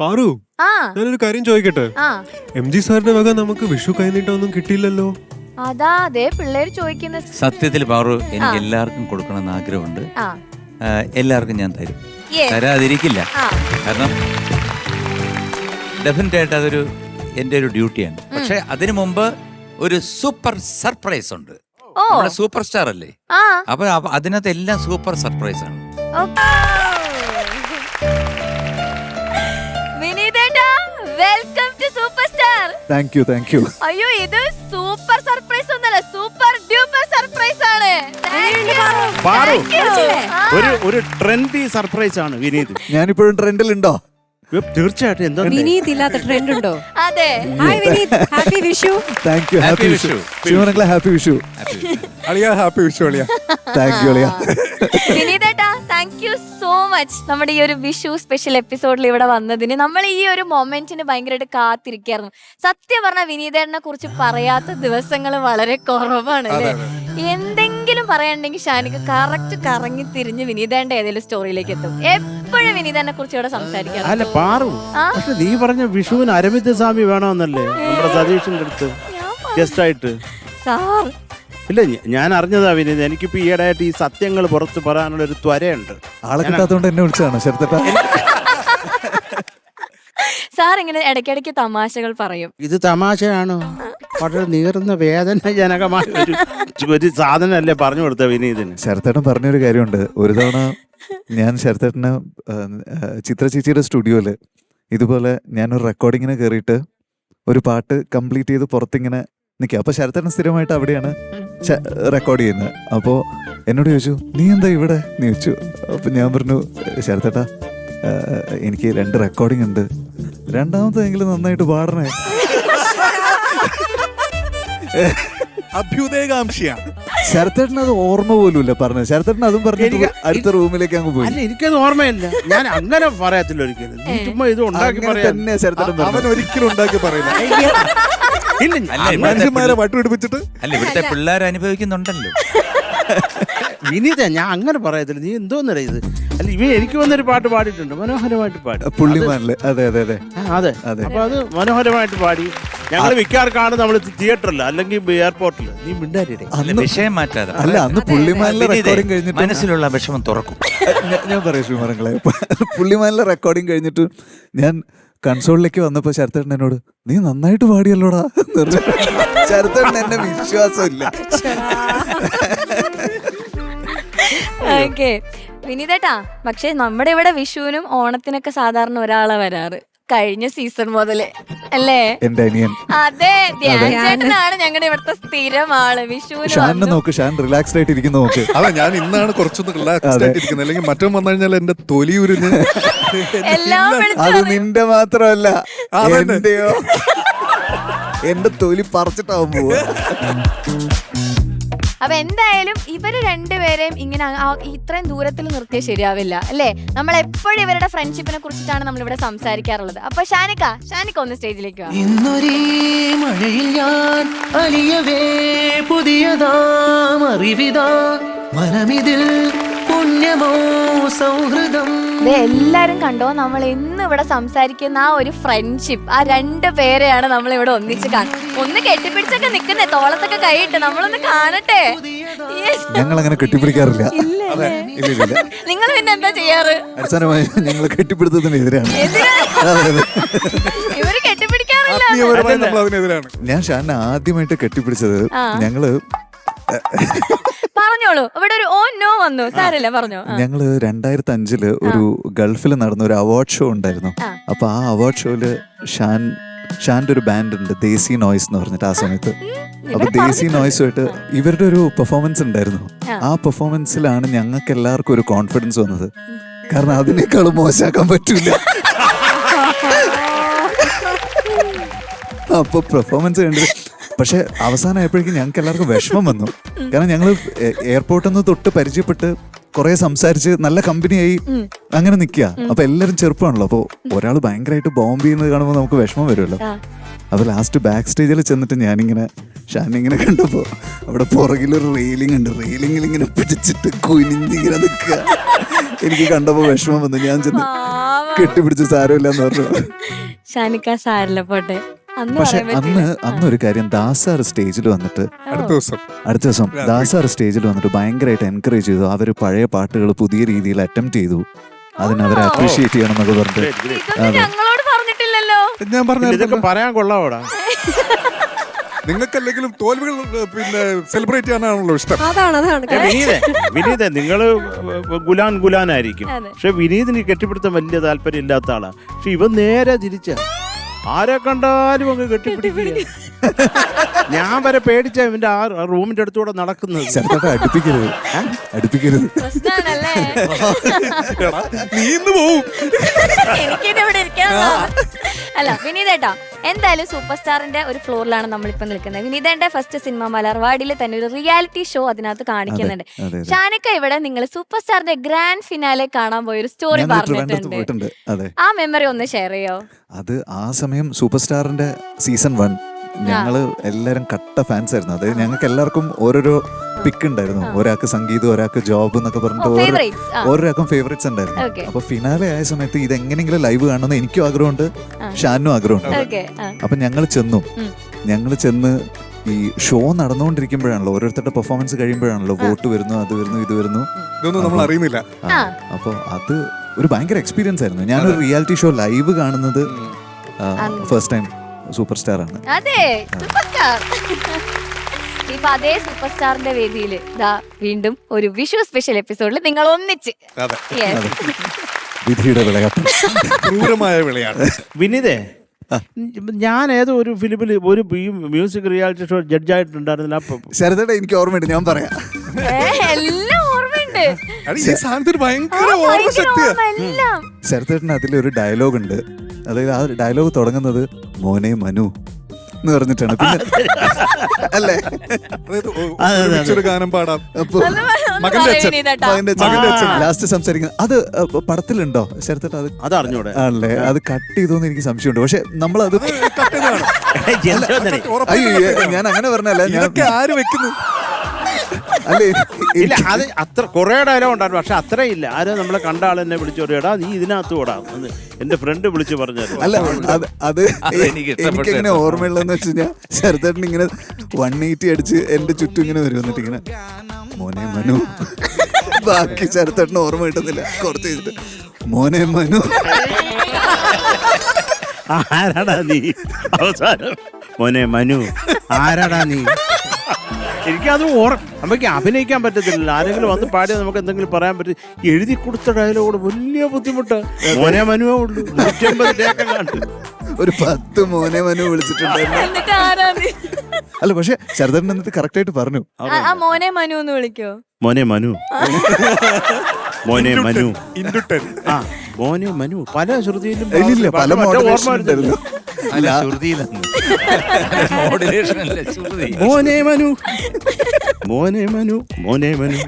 പാറു, ഞാനൊരു കാര്യം ചോദിക്കട്ടെ? MG സാറിന്റെ വക നമുക്ക് വിഷു കൈനീട്ടൊന്നും കിട്ടിയില്ലല്ലോ. അതാ അതേ പിള്ളേര് ചോദിക്കുന്ന. സത്യത്തിൽ പാറു, എനിക്ക് എല്ലാവർക്കും കൊടുക്കണമെന്ന് ആഗ്രഹമുണ്ട്. എല്ലാവർക്കും ഞാൻ തരും, തരാതിരിക്കില്ല. കാരണം ഡെഫിനറ്റ് ആയിട്ട് അതൊരു എൻ്റെ ഒരു ഡ്യൂട്ടിയാണ്. പക്ഷെ അതിനു മുമ്പ് ഒരു സൂപ്പർ സർപ്രൈസ് ഉണ്ട്. നമ്മുടെ സൂപ്പർ സ്റ്റാർ അല്ലേ, അപ്പൊ അതിനകത്ത് എല്ലാം സൂപ്പർ സർപ്രൈസ് ആണ്. Welcome to super star. Thank you. അയ്യോ, ഇത് സൂപ്പർ സർപ്രൈസ് ഒന്നല്ല, സൂപ്പർ ഡ്യൂപ്പർ സർപ്രൈസ് ആണ്. ഒരു ട്രെൻഡി സർപ്രൈസ് ആണ് വിനീത്. ഞാനിപ്പോഴും ട്രെൻഡിലുണ്ടോ? തീർച്ചയായിട്ടും. എന്താ വിനീത് ഇല്ലാത്ത ട്രെൻഡ് ഉണ്ടോ? അതെ. Hi Vineeth, happy Vishu. Thank you. Happy Vishu ശിവമംഗളെ. ഹാപ്പി വിഷു അളിയ. ഹാപ്പി വിഷു അളിയ. താങ്ക് യു അളിയ. വിനീതേട്ടാ, താങ്ക് യു സോ മച്ച്. നമ്മുടെ ഈ ഒരു വിഷു സ്പെഷ്യൽ എപ്പിസോഡിൽ ഇവിടെ വന്നതിന്, നമ്മൾ ഈ ഒരു മൊമെന്റിന് ഭയങ്കരമായിട്ട് കാത്തിരിക്കായിരുന്നു. സത്യം പറഞ്ഞാൽ വിനീതേട്ടനെ കുറിച്ച് പറയാത്ത ദിവസങ്ങൾ വളരെ കുറവാണ് അല്ലേ? എന്തെങ്കിലും പറയാനുണ്ടെങ്കിൽ ഷാനിക്ക് കറക്റ്റ് കറങ്ങി തിരിഞ്ഞ് വിനീതേട്ടന്റെ ഏതെങ്കിലും സ്റ്റോറിയിലേക്ക് എത്തും. എപ്പോഴും വിനീതനെ കുറിച്ച് ഇവിടെ സംസാരിക്കാം. അല്ല പാറു, പക്ഷെ നീ പറഞ്ഞ വിഷുവിന് അരവിന്ദ് സ്വാമി വേണമെന്നല്ലേ നമ്മുടെ സതീഷിന്റെ അടുത്ത് ഗസ്റ്റ് ആയിട്ട്? സാർ ഇല്ല, ഞാൻ അറിഞ്ഞതാ വിനീത്. എനിക്കിപ്പോ ഈയിടെയായിട്ട് ഈ സത്യങ്ങൾ പുറത്ത് പറയാനുള്ള ഒരു ത്വരയുണ്ട്. ആളെ കിട്ടാത്തോണ്ട് എന്നെ വിളിച്ചതാണ് ശരത്തേട്ടാ. സാർ ഇങ്ങനെ ഇടയ്ക്കിടയ്ക്ക് തമാശകൾ പറയും. ഇത് തമാശയാണോ? വളരെ നീറുന്ന വേദനാജനകമായ ഒരു സാധനമല്ലേ പറഞ്ഞു കൊടുത്ത വിനീതിന്. ശരത്തേട്ടൻ പറഞ്ഞൊരു കാര്യമുണ്ട്. ഒരു തവണ ഞാൻ ശരത്തേട്ടന് ചിത്ര ചേച്ചിയുടെ സ്റ്റുഡിയോയില് ഇതുപോലെ ഞാനൊരു റെക്കോർഡിങ്ങിന് കയറിയിട്ട് ഒരു പാട്ട് കംപ്ലീറ്റ് ചെയ്ത് പുറത്തിങ്ങനെ നിൽക്കുക. അപ്പൊ ശരത്തേട്ടൻ സ്ഥിരമായിട്ട് അവിടെയാണ് റെക്കോർഡ് ചെയ്യുന്നത്. അപ്പോൾ എന്നോട് ചോദിച്ചു, നീ എന്താ ഇവിടെ എന്ന് ചോദിച്ചു. അപ്പൊ ഞാൻ പറഞ്ഞു, ശരത്തേട്ടാ എനിക്ക് 2 റെക്കോർഡിംഗ് ഉണ്ട്, രണ്ടാമത്തെങ്കിലും നന്നായിട്ട് പാടണേ. അഭ്യുദയകാംക്ഷിയാണ് ശരത്തേട്ടൻ. അത് ഓർമ്മ പോലുമില്ല പറഞ്ഞത്. ശരത്തേട്ടൻ അതും പറഞ്ഞിട്ട് അടുത്ത റൂമിലേക്ക് അങ്ങ് പോയി. എനിക്കത് ഓർമ്മയില്ല. ഞാൻ അങ്ങനെ പറയത്തില്ല ഒരിക്കലും. ചുമ്മാ ഇത് ഉണ്ടാക്കി തന്നെ ശരത്തേട്ടൻ അവൻ ഒരിക്കലും ഉണ്ടാക്കി പറയില്ല. മനുഷ്യന്മാരെ വട്ടുപിടിപ്പിച്ചിട്ട്. അല്ല, ഇവിടുത്തെ പിള്ളേർ അനുഭവിക്കുന്നുണ്ടല്ലോ. വിനീത, ഞാൻ അങ്ങനെ പറയത്തില്ല. നീ എന്തോന്നറിയ ഇത്? അല്ല, എനിക്ക് വന്നൊരു പാട്ട് പാടിയിട്ടുണ്ട്, മനോഹരമായിട്ട് പാടി. പുള്ളിമാനില്. അതെ അതെ അതെ അതെ. അപ്പൊ അത് മനോഹരമായിട്ട് പാടി. ഞങ്ങൾ മിക്കാർക്കാണ് നമ്മൾ തിയേറ്ററിൽ അല്ലെങ്കിൽ എയർപോർട്ടിൽ. നീ മിണ്ടാരിടെ വിഷയം മാറ്റാതെ. അല്ല, അന്ന് പുള്ളിമാനിലെ റെക്കോർഡിംഗ് കഴിഞ്ഞിട്ട് മനസ്സിലുള്ള വിഷമം തുറക്കും. ഞാൻ പറയാം ശ്രീമരങ്ങളെ, പുള്ളിമാനിലെ റെക്കോർഡിംഗ് കഴിഞ്ഞിട്ട് ഞാൻ കൺസോളിലേക്ക് വന്നപ്പോ ശരത്തേട്ടൻ എന്നോട്, നീ നന്നായിട്ട് പാടിയല്ലോടാ. ശരത്തേട്ടൻ എന്നെ വിശ്വാസമില്ല. ഓക്കെ വിനീതേട്ടാ, പക്ഷെ നമ്മുടെ ഇവിടെ വിഷുവിനും ഓണത്തിനൊക്കെ സാധാരണ ഒരാളെ വരാറ് കഴിഞ്ഞ സീസൺ മുതല് അല്ലേ? എന്റെ അനിയൻ. അതെ, ധ്യാൻചേട്ടനാണ് ഞങ്ങളുടെ ഇവിടുത്തെ സ്ഥിരം ആള്. വിഷുവിന് നോക്ക്, ഷാൻ റിലാക്സ്ഡ് ആയിട്ട് ഇരിക്കുന്ന നോക്ക്. അല്ല, ഞാൻ ഇന്നാണ് കുറച്ചൊന്ന് റിലാക്സ്ഡ് ആയിട്ട് ഇരിക്കുന്നത്. അല്ലെങ്കിൽ മറ്റോ വന്നു കഴിഞ്ഞാൽ എന്റെ തൊലി ഉരിഞ്ഞ് എല്ലാം അത് നിന്റെ മാത്രമല്ല എന്റെയോ. എന്റെ തൊലി പറിച്ചിട്ടാവും പോവാ. അപ്പൊ എന്തായാലും ഇവര് രണ്ടുപേരെയും ഇങ്ങനെ ഇത്രയും ദൂരത്തിൽ നിർത്തിയാൽ ശരിയാവില്ല അല്ലേ? നമ്മൾ എപ്പോഴും ഇവരുടെ ഫ്രണ്ട്ഷിപ്പിനെ കുറിച്ചിട്ടാണ് നമ്മൾ ഇവിടെ സംസാരിക്കാറുള്ളത്. അപ്പൊ ഷാനിക്ക ഒന്ന് സ്റ്റേജിലേക്ക് വാ. ഇന്നൊരേ മഴയിൽ ഞാൻ അലിയവേ പുതിയതാം അറിവിതാ മനമിതിൽ പുണ്യമോ സൗഹൃദം. എല്ലാരും കണ്ടോ, നമ്മൾ ഇന്ന് ഇവിടെ സംസാരിക്കുന്ന ആ ഒരു ഫ്രണ്ട്ഷിപ്പ്, ആ 2 പേരെയാണ് നമ്മൾ ഇവിടെ ഒന്നിച്ച് ഒന്ന് കെട്ടിപ്പിടിച്ചൊക്കെ നിക്കുന്നേ, തോളത്തൊക്കെ കൈയിട്ട് നമ്മളൊന്ന് കാണട്ടെ. ഞങ്ങൾ അങ്ങനെ കെട്ടിപ്പിടിക്കാറില്ല. നിങ്ങൾ പിന്നെ എന്താ ചെയ്യാറ്? അടിസ്ഥാനമായി ഞങ്ങൾ കെട്ടിപ്പിടുത്തതിനെതിരാണ്. ഇവര് കെട്ടിപ്പിടിക്കാറില്ല. ഞാൻ ഷാനെ ആദ്യമായിട്ട് കെട്ടിപ്പിടിച്ചത് ഞങ്ങള് പറഞ്ഞോളൂ. ഇവിടെ ഒരു ഓ നോ വന്നു. സാരല്ല, പറഞ്ഞോ. ഞങ്ങള് 2005 ഒരു ഗൾഫിൽ നടന്ന ഒരു അവാർഡ് ഷോ ഉണ്ടായിരുന്നു. അപ്പൊ ആ അവാർഡ് ഷോയില് ഷാന്റെ ഒരു ബാൻഡ് ഉണ്ട്, ദേസി നോയ്സ് എന്ന് പറഞ്ഞിട്ട്. ആ സമയത്ത് അപ്പൊ ദേസി നോയ്സുമായിട്ട് ഇവരുടെ ഒരു പെർഫോമൻസ് ഉണ്ടായിരുന്നു. ആ പെർഫോമൻസിലാണ് ഞങ്ങൾക്ക് എല്ലാവർക്കും ഒരു കോൺഫിഡൻസ് വന്നത്. കാരണം അതിനേക്കാളും മോശമാക്കാൻ പറ്റൂല. അപ്പൊ പെർഫോമൻസ് കണ്ടത്. പക്ഷെ അവസാനമായപ്പോഴേക്കും ഞങ്ങൾക്ക് എല്ലാവർക്കും വിഷമം വന്നു. കാരണം ഞങ്ങൾ എയർപോർട്ടിൽ നിന്ന് തൊട്ട് പരിചയപ്പെട്ട് കുറെ സംസാരിച്ച് നല്ല കമ്പനിയായി അങ്ങനെ നിൽക്കുക. അപ്പൊ എല്ലാവരും ചെറുപ്പമാണല്ലോ. അപ്പൊ ഒരാൾ ഭയങ്കരമായിട്ട് ബോംബ് ചെയ്യുന്നത് കാണുമ്പോൾ നമുക്ക് വിഷമം വരുമല്ലോ. അപ്പൊ ലാസ്റ്റ് ബാക്ക് സ്റ്റേജിൽ ചെന്നിട്ട് ഞാനിങ്ങനെ ഷാനിങ്ങനെ കണ്ടപ്പോ അവിടെ പുറകിലൊരു റെയിലിംഗ് ഉണ്ട്. റെയിലിംഗിൽ ഇങ്ങനെ പിടിച്ചിട്ട് കുനിഞ്ഞിങ്ങനെ നിൽക്കുക. എനിക്ക് കണ്ടപ്പോ വിഷമം വന്നു. ഞാൻ ചെന്ന് കെട്ടിപ്പിടിച്ച് സാരമില്ലെന്ന് പറഞ്ഞു. ഷാനിക്ക സാരില്ല പോട്ടെ. അന്ന് പക്ഷെ പറയാൻ പറ്റില്ല. അന്നൊരു കാര്യം, ദാസാർ സ്റ്റേജിൽ വന്നിട്ട് അടുത്ത ദിവസം ദാസാർ സ്റ്റേജിൽ വന്നിട്ട് ഭയങ്കരമായിട്ട് എൻകറേജ് ചെയ്തു. അവര് പഴയ പാട്ടുകൾ പുതിയ രീതിയിൽ അറ്റംപ്റ്റ് ചെയ്തു. അതിന് അവരെ അപ്രീഷിയേറ്റ് ചെയ്യണം എന്നൊക്കെ പറഞ്ഞിട്ട്. ഇതൊന്നും ഞങ്ങളോട് പറഞ്ഞിട്ടില്ലല്ലോ. ഞാൻ പറഞ്ഞു ഇതൊക്കെ പറയാൻ കൊള്ളാവോടാ. നിങ്ങൾക്കല്ലെങ്കിലും തോൽവികൾ പിന്നെ സെലിബ്രേറ്റ് ചെയ്യാനാണല്ലോ ഇഷ്ടം. അതാണ് വിനീതേ നിങ്ങള് ഗുലാനായിരിക്കും, അതെ. പക്ഷെ വിനീതിന് കെട്ടിപ്പിടുത്തം വലിയ താല്പര്യം ഇല്ലാത്ത ആളാ. പക്ഷെ ഇവൻ നേരെ തിരിച്ച, ആരെ കണ്ടാലും അങ്ങ് കെട്ടിപ്പിടിക്കുക. ഞാൻ വരെ പേടിച്ച ഇവന്റെ ആ റൂമിന്റെ അടുത്തൂടെ നടക്കുന്നത്. ചേർത്തേട്ടാ അടുപ്പിക്കരുത്. പ്രശ്നാണല്ലേ? നീ ഇന്ന് പോവും. എനിക്കിത് ഇവിടെ ഇരിക്കാൻ അല്ല വിനീതേട്ടാ, എന്തായാലും സൂപ്പർ സ്റ്റാറിന്റെ ഒരു ഫ്ലോറിലാണ് നമ്മളിപ്പോ നിൽക്കുന്നത്. വിനീതേന്റെ ഫസ്റ്റ് സിനിമ മലർവാടിയിൽ തന്നെ ഒരു റിയാലിറ്റി ഷോ അതിനകത്ത് കാണിക്കുന്നുണ്ട്. അതെ. ഷാനിക്ക ഇവിടെ നിങ്ങൾ സൂപ്പർ സ്റ്റാറിന്റെ ഗ്രാൻഡ് ഫിനാലെ കാണാൻ പോയ ഒരു സ്റ്റോറി ഞാൻ ട്രിവാൻഡ്രത്ത് പറഞ്ഞിട്ടുണ്ട്. പോയിട്ടുണ്ട്. അതെ, ആ മെമ്മറി ഒന്ന് ഷെയർ ചെയ്യോ? അത് ആ സമയം സൂപ്പർ സ്റ്റാറിന്റെ സീസൺ 1 ഞങ്ങള് എല്ലാരും കട്ട ഫാൻസ് ആയിരുന്നു. അത് ഞങ്ങൾക്ക് എല്ലാവർക്കും ഓരോരോ പിക്ക് ഉണ്ടായിരുന്നു. ഒരാൾക്ക് സംഗീതം, ഒരാൾക്ക് ജോബ് എന്നൊക്കെ പറഞ്ഞിട്ട് ഓരോരാൾക്കും ഫേവറേറ്റ്സ് ഉണ്ടായിരുന്നു. അപ്പൊ ഫിനാലെ ആയ സമയത്ത് ഇത് എങ്ങനെയെങ്കിലും ലൈവ് കാണണമെന്ന് എനിക്കും ആഗ്രഹമുണ്ട്, ഷാനും ആഗ്രഹമുണ്ട്. അപ്പൊ ഞങ്ങൾ ചെന്ന് ഈ ഷോ നടന്നുകൊണ്ടിരിക്കുമ്പോഴാണല്ലോ, ഓരോരുത്തരുടെ പെർഫോമൻസ് കഴിയുമ്പോഴാണല്ലോ വോട്ട് വരുന്നു, അത് വരുന്നു, ഇത് വരുന്നു, ഇതൊന്നും നമ്മൾ അറിയുന്നില്ല. അപ്പൊ അത് ഒരു ഭയങ്കര എക്സ്പീരിയൻസ് ആയിരുന്നു. ഞാനൊരു റിയാലിറ്റി ഷോ ലൈവ് കാണുന്നത് ഫസ്റ്റ് ടൈം സൂപ്പർ സ്റ്റാർ ആണ്. അതെ, സൂപ്പർ സ്റ്റാർ. ഇപ്പൊ അതേ സൂപ്പർ സ്റ്റാറിന്റെ വേദിയിൽ വീണ്ടും ഒരു വിഷു സ്പെഷ്യൽ എപ്പിസോഡിൽ നിങ്ങൾ ഒന്നിച്ച്. Yes. വിധിയുടെ വിളയാട്ടം, ക്രൂരമായ വിളയാണ്. വിനീതേ, ഞാൻ ഏതോ ഒരു ഫിലിമിൽ ഒരു മ്യൂസിക് റിയാലിറ്റി ഷോ ജഡ്ജായിട്ടുണ്ടായിരുന്നില്ല. ശരതയുടെ എനിക്ക് ഓർമ്മയുണ്ട്, ഞാൻ പറയാം. എല്ലാം ഓർമ്മയുണ്ട്. ഈ സാധനത്തിന് ഭയങ്കര ഓർമ്മശക്തിയാ. എല്ലാം. ശരതേട്ടന് അതിലൊരു ഡയലോഗ് ഉണ്ട്. അതായത് ആ ഡയലോഗ് തുടങ്ങുന്നത് മോനെ മനു എന്ന് പറഞ്ഞിട്ടാണ്. പിന്നെ അല്ലേ, ഒരു ഗാനം പാടാം. അപ്പൊ മകന്റെ അച്ഛൻ ലാസ്റ്റ് സംസാരിക്കുന്നത് അത് പടത്തിലുണ്ടോ ശരത്തേട്ട? അത് അറിഞ്ഞൂടെ? ആണല്ലേ, അത് കട്ട് ചെയ്തോന്ന് എനിക്ക് സംശയമുണ്ട്. പക്ഷെ നമ്മളത് അയ്യോ, ഞാൻ അങ്ങനെ പറഞ്ഞല്ല. ഇതൊക്കെ ആര് വെക്കുന്നു? അല്ലേ, ഇല്ല, അത് അത്ര കുറെ ഡയലോഗ് ഉണ്ടായിരുന്നു, പക്ഷെ അത്രയില്ല. ആരോ നമ്മളെ കണ്ട ആൾ എന്നെ വിളിച്ചു പറയടാ നീ ഇതിനകത്ത് ഓടാ എന്ന് എന്റെ ഫ്രണ്ട് വിളിച്ചു പറഞ്ഞത്. അല്ല, അത് എനിക്കെങ്ങനെ ഓർമ്മയുള്ളതെന്ന് വെച്ച് കഴിഞ്ഞാൽ ശരത്തേട്ടൻ ഇങ്ങനെ 180 അടിച്ച് എന്റെ ചുറ്റും ഇങ്ങനെ വരും, എന്നിട്ട് ഇങ്ങനെ മോനെ മനു. ബാക്കി ശരത്തേട്ടന് ഓർമ്മ കിട്ടുന്നില്ല. കുറച്ച് കഴിഞ്ഞിട്ട് മോനെ മനു. ആരാടാ നീ? അവസാനം മോനെ മനു ആരാടാ നീ? എനിക്കത് നമുക്ക് അഭിനയിക്കാൻ പറ്റത്തില്ല. ആരെങ്കിലും വന്ന് പാടിയാൽ നമുക്ക് എന്തെങ്കിലും പറയാൻ പറ്റും. എഴുതി കൊടുത്ത ഡയലോഗ് വലിയ ബുദ്ധിമുട്ട്. മോനെ മനുവേ ഉള്ളൂ, 150 ഒരു 10 മോനെ മനു വിളിച്ചിട്ടുണ്ടായിരുന്നു. അല്ല, പക്ഷെ ശരതൻ എന്നിട്ട് കറക്റ്റ് ആയിട്ട് പറഞ്ഞു മോനെ മനു എന്ന് വിളിക്കോ? മോനെ മനു, മോനെ മനു, ആ മോനെ മനു. പല ശ്രുതിയിലും ഇല്ല, പല മോഡുലേഷനുണ്ടായിരുന്നു. മോനെ മനു, മോനെ മനു, മോനെ മനു.